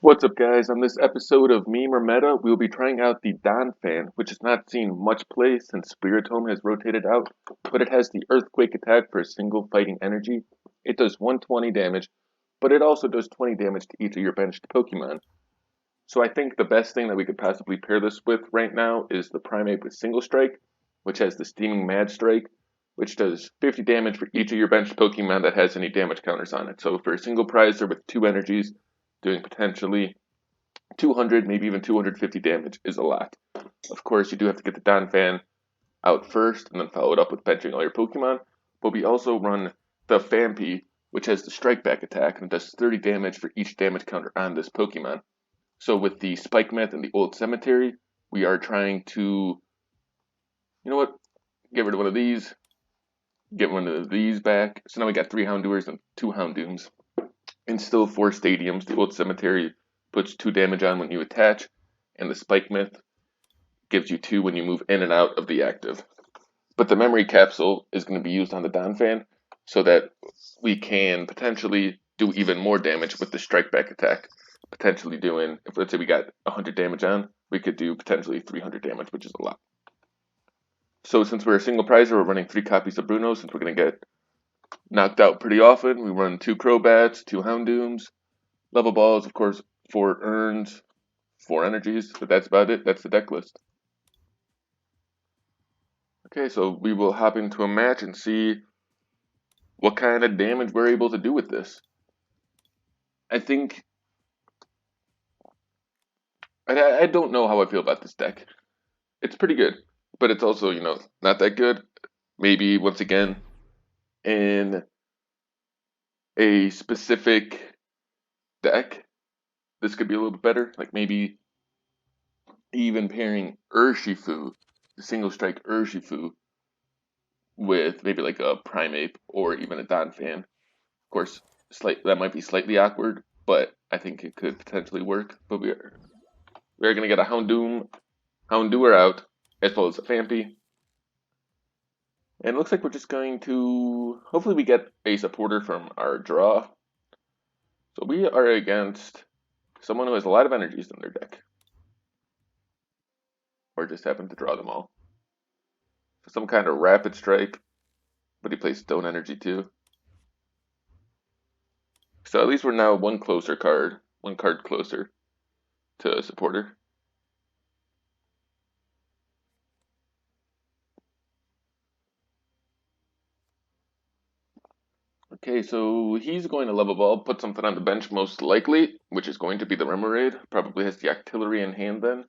What's up, guys? On this episode of Meme or Meta, we'll be trying out the Donphan, which has not seen much play since Spirit Home has rotated out, but it has the Earthquake attack for a single fighting energy. It does 120 damage, but it also does 20 damage to each of your benched Pokemon. So I think the best thing that we could possibly pair this with right now is the Primeape with Single Strike, which has the Steaming Mad Strike, which does 50 damage for each of your benched Pokemon that has any damage counters on it. So for a single prizer with 2 energies, doing potentially 200, maybe even 250 damage is a lot. Of course, you do have to get the Donphan out first and then follow it up with benching all your Pokemon. But we also run the Vmax, which has the Strike Back attack and does 30 damage for each damage counter on this Pokemon. So with the Spike Myth and the Old Cemetery, we are trying to, you know what, get rid of one of these, get one of these back. So now we got 3 Houndours and 2 Houndooms. And still 4 Stadiums. The Old Cemetery puts 2 damage on when you attach, and the Spike Myth gives you 2 when you move in and out of the active. But the Memory Capsule is going to be used on the Donphan so that we can potentially do even more damage with the Strike Back attack. Potentially doing, if let's say we got 100 damage on, we could do potentially 300 damage, which is a lot. So since we're a single prizer, we're running 3 copies of Bruno, since we're going to get knocked out pretty often. We run 2 Crobats, 2 Houndooms, level balls, of course, 4 urns, 4 energies, but that's about it. That's the deck list. Okay, so we will hop into a match and see what kind of damage we're able to do with this. I think I don't know how I feel about this deck. It's pretty good, but it's also, not that good. Maybe, once again, in a specific deck, this could be a little bit better. Like maybe even pairing Urshifu, the single strike Urshifu, with maybe like a Primeape or even a Donphan. Of course, that might be slightly awkward, but I think it could potentially work. But we're gonna get a Houndour out, as well as a Phanpy. And it looks like we're just going to, hopefully we get a supporter from our draw. So we are against someone who has a lot of energies in their deck. Or just happen to draw them all. Some kind of Rapid Strike, but he plays Stone Energy too. So at least we're now one card closer to a supporter. Okay, so he's going to level ball, put something on the bench most likely, which is going to be the Remoraid. Probably has the Octillery in hand then.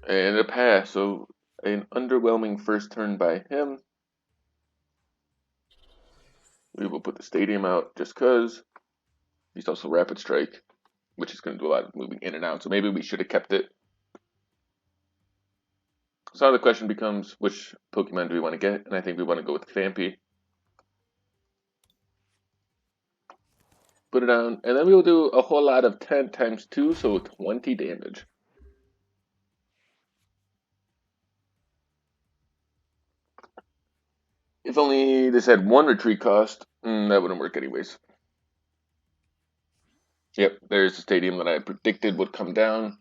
And a pass, so an underwhelming first turn by him. We will put the Stadium out just because. He's also Rapid Strike, which is going to do a lot of moving in and out, so maybe we should have kept it. So now the question becomes, which Pokemon do we want to get? And I think we want to go with the Phanpy. Put it on, and then we will do a whole lot of 10 times 2, so 20 damage. If only this had 1 retreat cost, that wouldn't work anyways. Yep, there's the Stadium that I predicted would come down.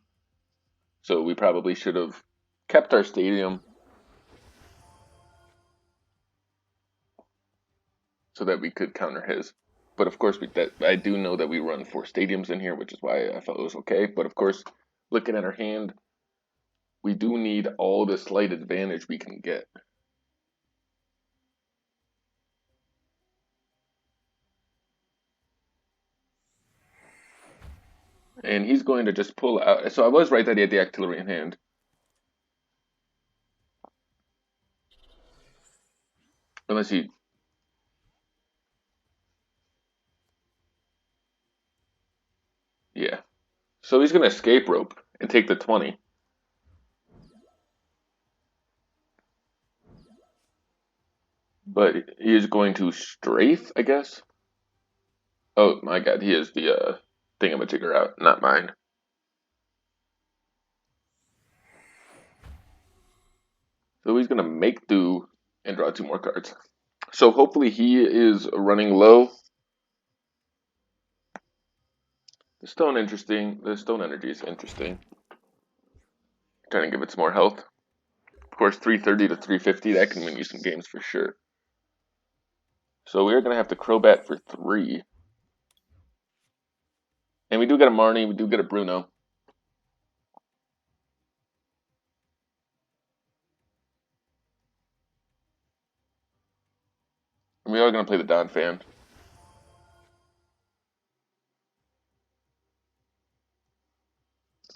So we probably should have kept our Stadium so that we could counter his. But of course, I do know that we run 4 Stadiums in here, which is why I felt it was okay. But of course, looking at our hand, we do need all the slight advantage we can get. And he's going to just pull out. So I was right that he had the Octillery in hand. Unless he... Yeah. So he's going to Escape Rope and take the 20. But he is going to Strafe, I guess? Oh my god, he is the thingamajigger out, not mine. So he's going to make do and draw 2 more cards. So hopefully he is running low. The stone energy is interesting. Trying to give it some more health. Of course, 330 to 350, that can win you some games for sure. So we are going to have to Crobat for 3. And we do get a Marnie, we do get a Bruno. And we are going to play the Donphan.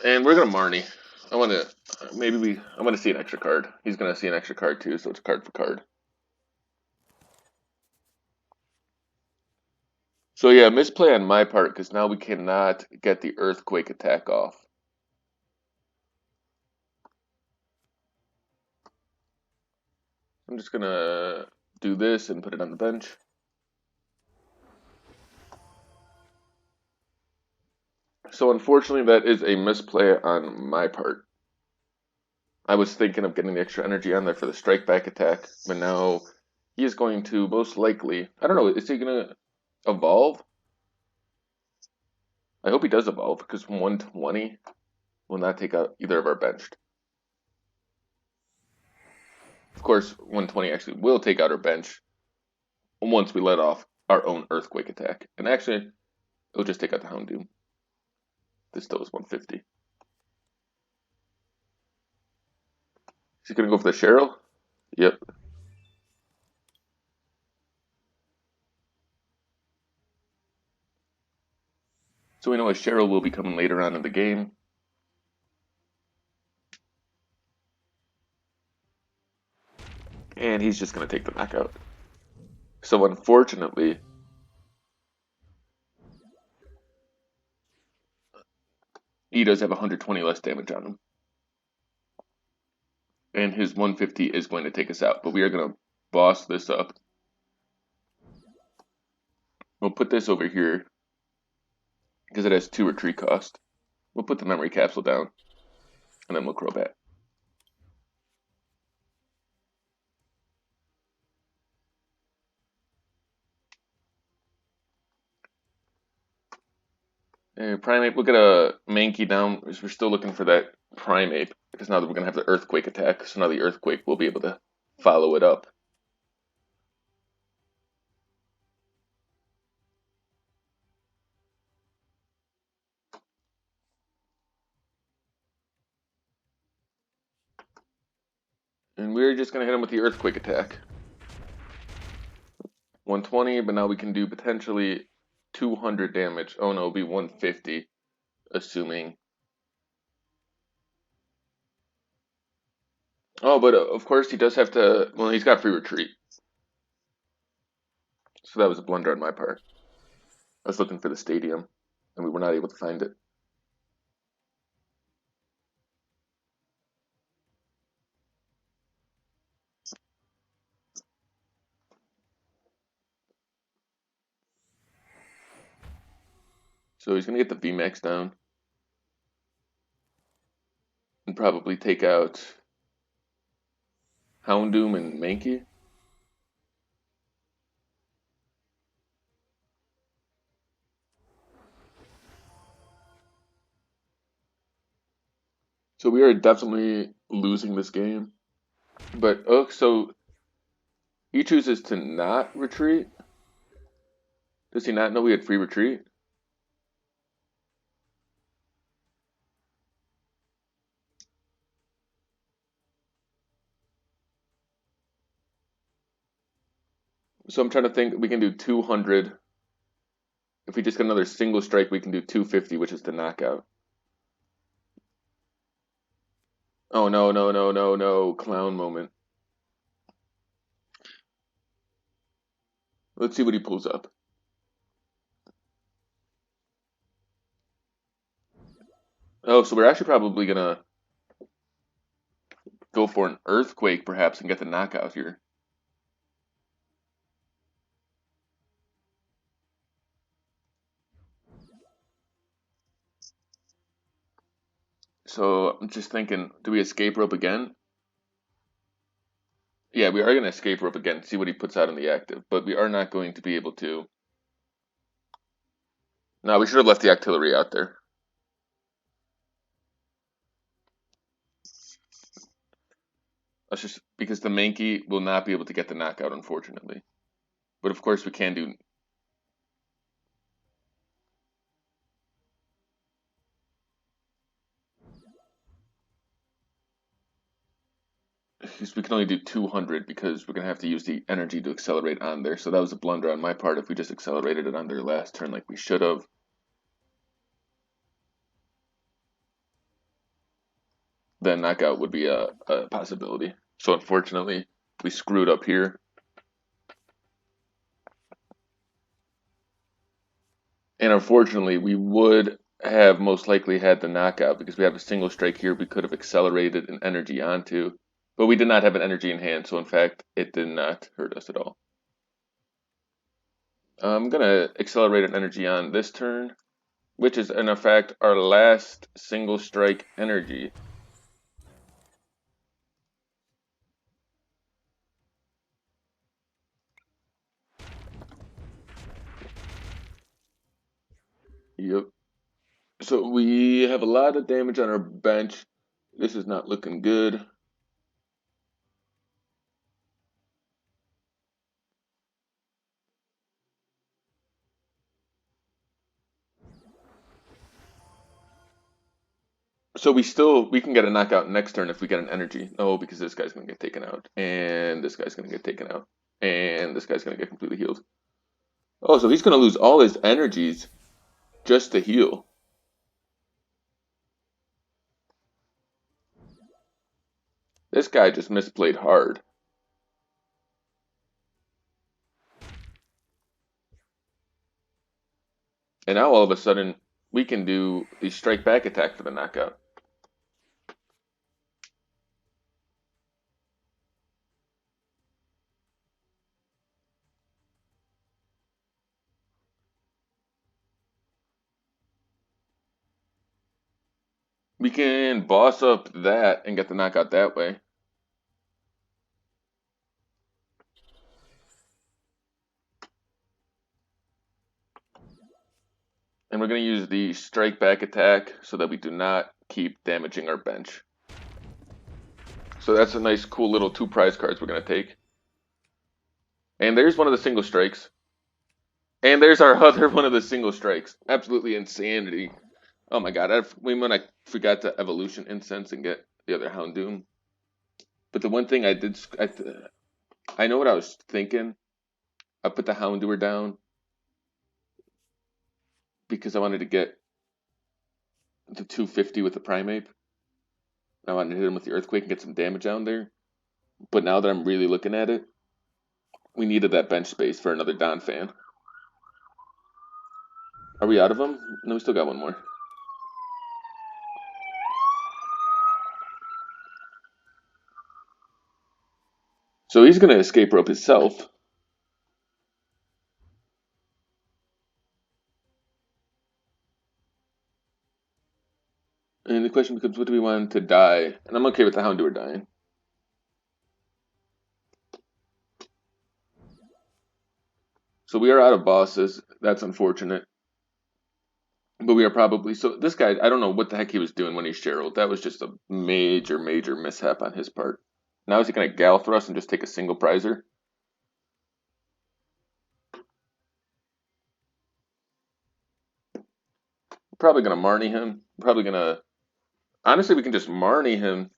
And we're going to Marnie. I want to see an extra card. He's going to see an extra card too, so it's card for card. So yeah, misplay on my part, because now we cannot get the Earthquake attack off. I'm just going to do this and put it on the bench. So unfortunately, that is a misplay on my part. I was thinking of getting the extra energy on there for the strike back attack, but now he is going to most likely, I don't know, is he going to evolve? I hope he does evolve, because 120 will not take out either of our benched. Of course, 120 actually will take out our bench once we let off our own Earthquake attack. And actually, it'll just take out the Houndoom. This still is 150. Is he going to go for the Cheryl? Yep. So we know a Cheryl will be coming later on in the game. And he's just going to take the knockout. So unfortunately, he does have 120 less damage on him. And his 150 is going to take us out. But we are going to boss this up. We'll put this over here because it has 2 retreat cost. We'll put the memory capsule down, and then we'll Crobat. And Primeape, we'll get a Mankey down because we're still looking for that Primeape. Because now that we're going to have the Earthquake attack, so now the Earthquake will be able to follow it up. And we're just going to hit him with the Earthquake attack. 120, but now we can do potentially 200 damage. Oh no, it'll be 150, assuming. Oh, but of course he does have to. Well, he's got free retreat. So that was a blunder on my part. I was looking for the stadium, and we were not able to find it. So he's going to get the Vmax down. And probably take out Houndoom and Mankey. So we are definitely losing this game. But, oh, so he chooses to not retreat? Does he not know we had free retreat? So I'm trying to think, we can do 200. If we just get another single strike, we can do 250, which is the knockout. Oh, no, no, no, no, no. Clown moment. Let's see what he pulls up. Oh, so we're actually probably going to go for an Earthquake, perhaps, and get the knockout here. So I'm just thinking, do we escape rope again? Yeah, we are going to escape rope again, see what he puts out in the active, but we are not going to be able to. No, we should have left the artillery out there. That's just because the Mankey will not be able to get the knockout, unfortunately. But of course, we can do. We can only do 200 because we're going to have to use the energy to accelerate on there. So that was a blunder on my part if we just accelerated it on their last turn like we should have. Then knockout would be a possibility. So unfortunately, we screwed up here. And unfortunately, we would have most likely had the knockout because we have a single strike here we could have accelerated an energy onto. But we did not have an energy in hand, so in fact, it did not hurt us at all. I'm going to accelerate an energy on this turn, which is in effect our last single strike energy. Yep. So we have a lot of damage on our bench. This is not looking good. So we can get a knockout next turn if we get an energy. No, because this guy's gonna get taken out, and this guy's gonna get taken out, and this guy's gonna get completely healed. Oh, so he's gonna lose all his energies just to heal. This guy just misplayed hard. And now all of a sudden we can do the strike back attack for the knockout. We can boss up that and get the knockout that way. And we're going to use the strike back attack so that we do not keep damaging our bench. So that's a nice, cool little 2 prize cards we're going to take. And there's one of the single strikes. And there's our other one of the single strikes. Absolutely insanity. Oh my god, I forgot to evolution incense and get the other Houndoom. But the one thing I know what I was thinking. I put the Houndour down because I wanted to get the 250 with the Primeape. I wanted to hit him with the Earthquake and get some damage down there. But now that I'm really looking at it, we needed that bench space for another Donphan. Are we out of them? No, we still got one more. So he's going to escape rope himself. And the question becomes, what do we want to die? And I'm okay with the Houndour dying. So we are out of bosses. That's unfortunate. But we are probably... So this guy, I don't know what the heck he was doing when he Cheryl. That was just a major, major mishap on his part. Now is he going to Gal Thrust and just take a single prizer? Probably going to Marnie him. Probably going to... Honestly, we can just Marnie him.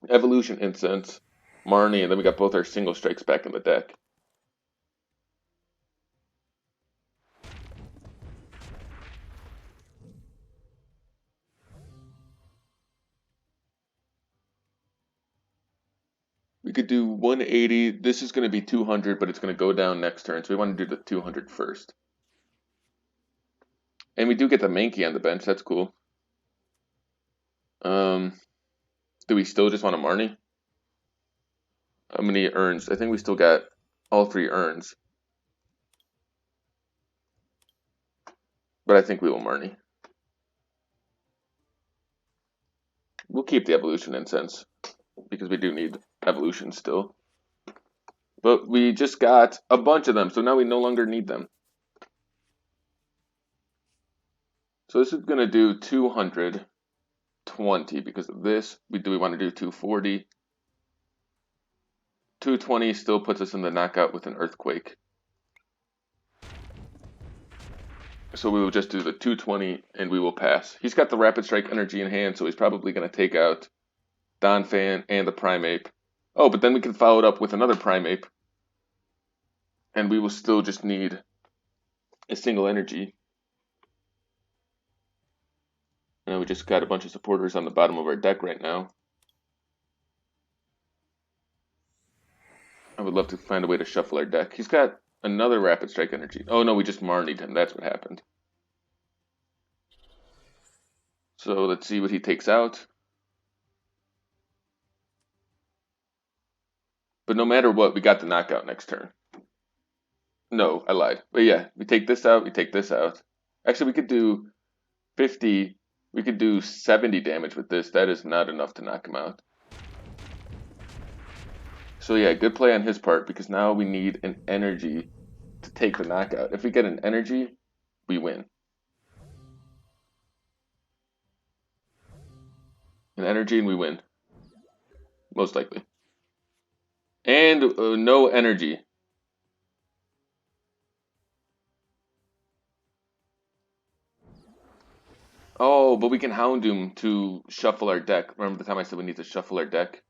Evolution Incense. Marnie, and then we got both our single strikes back in the deck. We could do 180. This is going to be 200, but it's going to go down next turn. So we want to do the 200 first. And we do get the Mankey on the bench. That's cool. Do we still just want to Marnie? How many urns? I think we still got all 3 urns. But I think we will Marnie. We'll keep the Evolution Incense because we do need evolution still. But we just got a bunch of them, so now we no longer need them. So this is going to do 220 because of this. Do we want to do 240? 220 still puts us in the knockout with an earthquake. So we will just do the 220 and we will pass. He's got the Rapid Strike energy in hand, so he's probably going to take out Donphan and the Primeape. Oh, but then we can follow it up with another Primeape. And we will still just need a single energy. And we just got a bunch of supporters on the bottom of our deck right now. I would love to find a way to shuffle our deck. He's got another Rapid Strike energy. Oh no, we just Marnied him. That's what happened. So let's see what he takes out. But no matter what, we got the knockout next turn. No, I lied. But yeah, we take this out, we take this out. Actually, we could do 50, we could do 70 damage with this. That is not enough to knock him out. So yeah, good play on his part because now we need an energy to take the knockout. If we get an energy, we win. An energy and we win. Most likely. And no energy. Oh, but we can Houndoom to shuffle our deck. Remember the time I said we need to shuffle our deck?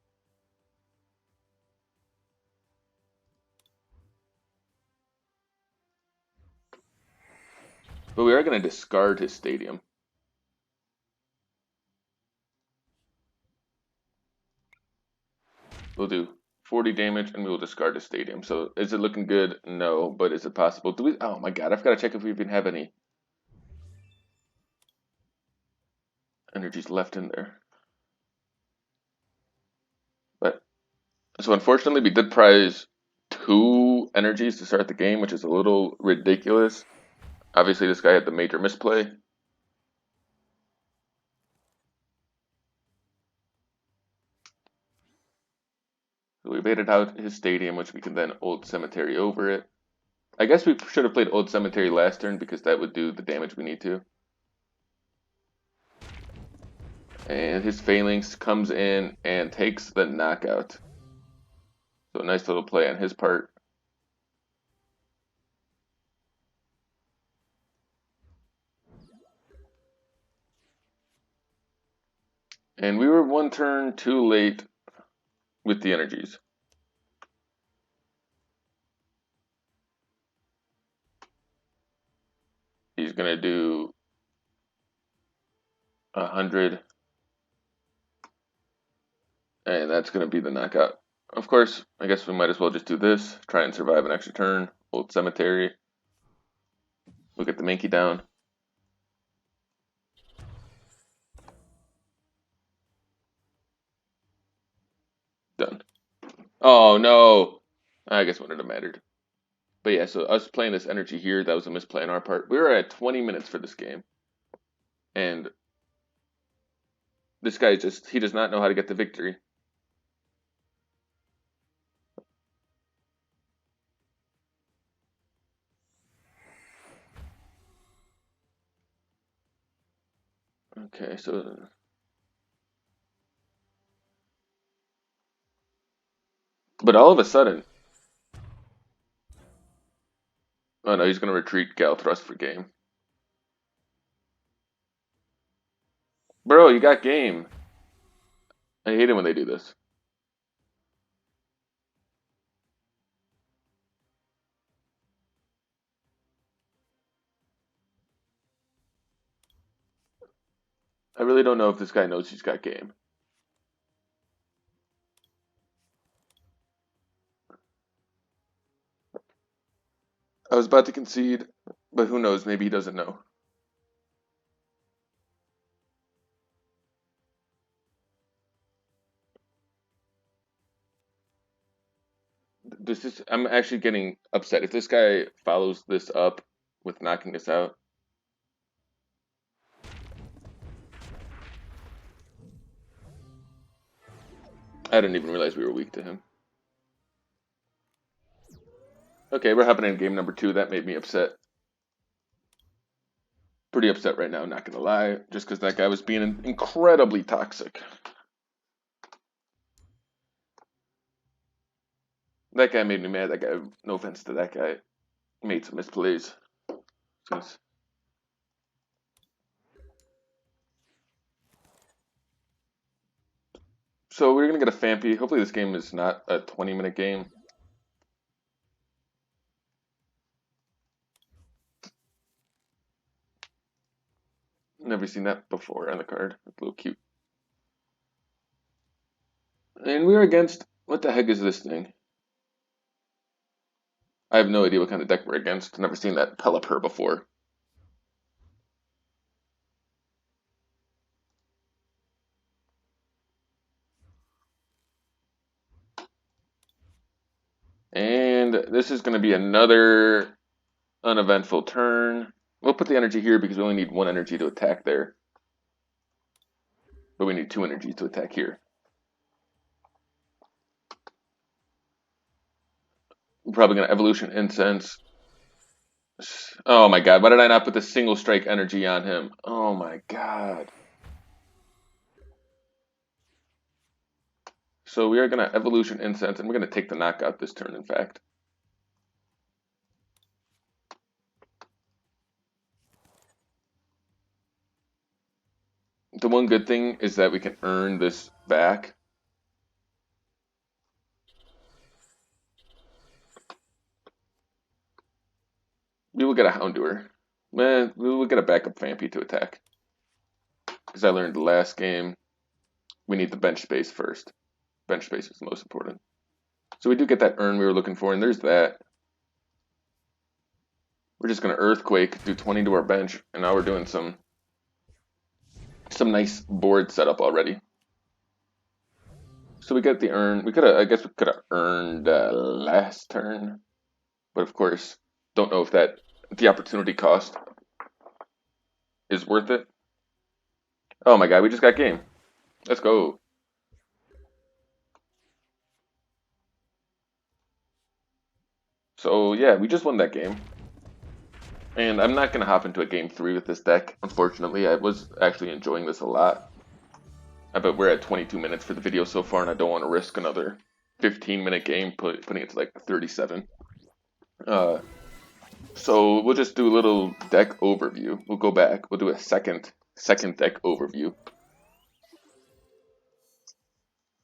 But we are going to discard his stadium. We'll do 40 damage and we will discard his stadium. So is it looking good? No, but is it possible? Do we? Oh my god, I've got to check if we even have any energies left in there. But so unfortunately, we did prize 2 energies to start the game, which is a little ridiculous. Obviously, this guy had the major misplay. So we baited out his stadium, which we can then Old Cemetery over it. I guess we should have played Old Cemetery last turn because that would do the damage we need to. And his Phalanx comes in and takes the knockout. So a nice little play on his part. And we were 1 turn too late with the energies. He's going to do 100. And that's going to be the knockout. Of course, I guess we might as well just do this. Try and survive an extra turn. Old Cemetery. We'll get the Mankey down. Done. Oh, no. I guess it wouldn't have mattered. But yeah, so us playing this energy here, that was a misplay on our part. We were at 20 minutes for this game. And this guy just, he does not know how to get the victory. Okay, so... But all of a sudden... Oh no, he's going to retreat Gal Thrust for game. Bro, you got game. I hate it when they do this. I really don't know if this guy knows he's got game. I was about to concede, but who knows, maybe he doesn't know. I'm actually getting upset. If this guy follows this up with knocking us out, I didn't even realize we were weak to him. Okay, we're hopping in game number 2. That made me upset. Pretty upset right now, not gonna lie. Just because that guy was being incredibly toxic. That guy made me mad. That guy, no offense to that guy, made some misplays. So we're gonna get a Fampy. Hopefully this game is not a 20-minute game. Never seen that before on the card. It's a little cute. And we're against, what the heck is this thing? I have no idea what kind of deck we're against. Never seen that Pelipper before. And this is going to be another uneventful turn. We'll put the energy here because we only need 1 energy to attack there. But we need 2 energies to attack here. We're probably going to Evolution Incense. Oh my god, why did I not put the single strike energy on him? Oh my god. So we are going to Evolution Incense, and we're going to take the knockout this turn, in fact. The one good thing is that we can earn this back. We will get a Houndour. Man, we will get a backup Vampy to attack. Because I learned the last game, we need the bench space first. Bench space is the most important. So we do get that earn we were looking for, and there's that. We're just going to Earthquake, do 20 to our bench, and now we're doing some nice board setup already. So we get the earn. We could have, I guess we could have earned last turn. But of course, don't know if the opportunity cost is worth it. Oh my god, we just got game. Let's go. So yeah, we just won that game. And I'm not going to hop into a game 3 with this deck, unfortunately. I was actually enjoying this a lot. But we're at 22 minutes for the video so far, and I don't want to risk another 15-minute game, putting it to like 37. So we'll just do a little deck overview. We'll go back. We'll do a second deck overview.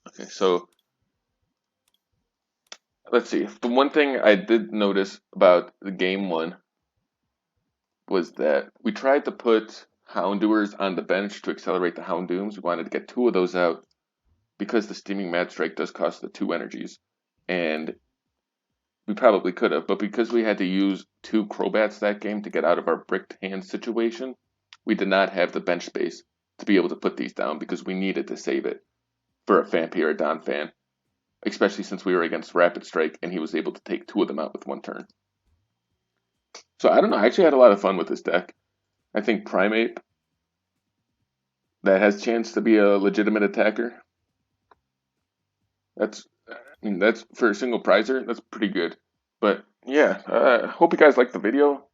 Okay, so let's see. The one thing I did notice about the game 1 was that we tried to put Houndours on the bench to accelerate the Houndooms. We wanted to get 2 of those out because the Steaming Mad Strike does cost the 2 energies. And we probably could have, but because we had to use 2 Crobats that game to get out of our bricked hand situation, we did not have the bench space to be able to put these down because we needed to save it for a Fampy or a Donphan, especially since we were against Rapid Strike and he was able to take 2 of them out with 1 turn. So I don't know, I actually had a lot of fun with this deck. I think Primeape, that has chance to be a legitimate attacker. That's for a single prizer, that's pretty good. But yeah, hope you guys liked the video.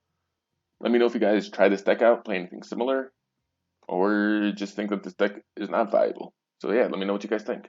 Let me know if you guys try this deck out, play anything similar, or just think that this deck is not viable. So yeah, let me know what you guys think.